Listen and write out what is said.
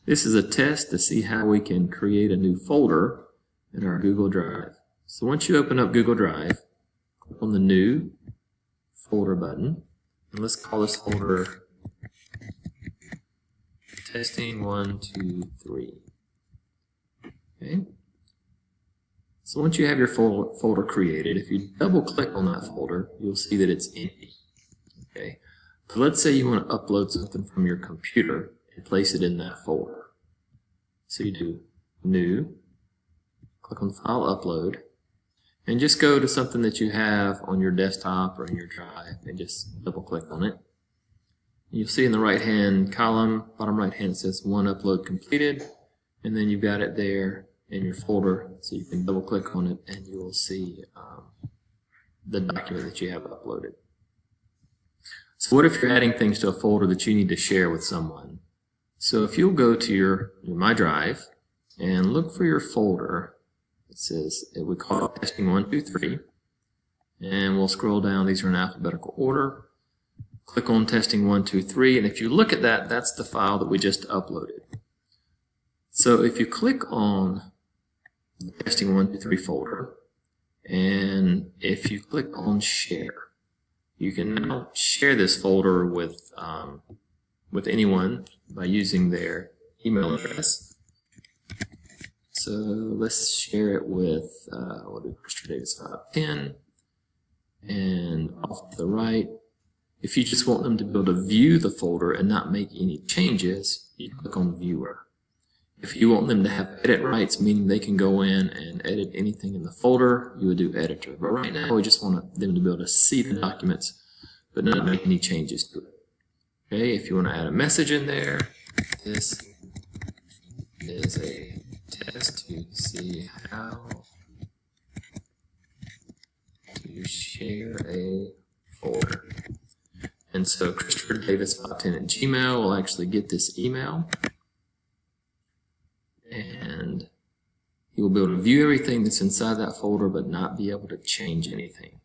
This is a test to see how we can create a new folder in our Google Drive. So once you open up Google Drive, click on the New Folder button, and let's call this folder Testing 1, 2, 3. Okay. So once you have your folder created, if you double click on that folder, you'll see that it's empty. Okay. But let's say you want to upload something from your computer and place it in that folder. So you do New, click on File Upload, and just go to something that you have on your desktop or in your drive and just double click on it. You'll see in the right hand column, bottom right hand, it says one upload completed, and then you've got it there in your folder, so you can double click on it and you will see the document that you have uploaded. So what if you're adding things to a folder that you need to share with someone? So if you'll go to your My Drive and look for your folder, it says, we call it Testing 1, 2, 3, and we'll scroll down. These are in alphabetical order. Click on Testing 1, 2, 3, and if you look at that, that's the file that we just uploaded. So if you click on the Testing 1, 2, 3 folder, and if you click on Share, you can now share this folder with anyone by using their email address. So let's share it with we'll do Christopher Davis 510, and off to the right, if you just want them to be able to view the folder and not make any changes, you click on Viewer. If you want them to have edit rights, meaning they can go in and edit anything in the folder, you would do Editor. But right now, we just want them to be able to see the documents, but not make any changes to it. Okay, if you want to add a message in there, this is a test to see how to share a folder. And so Christopher Davis 510 at Gmail will actually get this email, and he will be able to view everything that's inside that folder but not be able to change anything.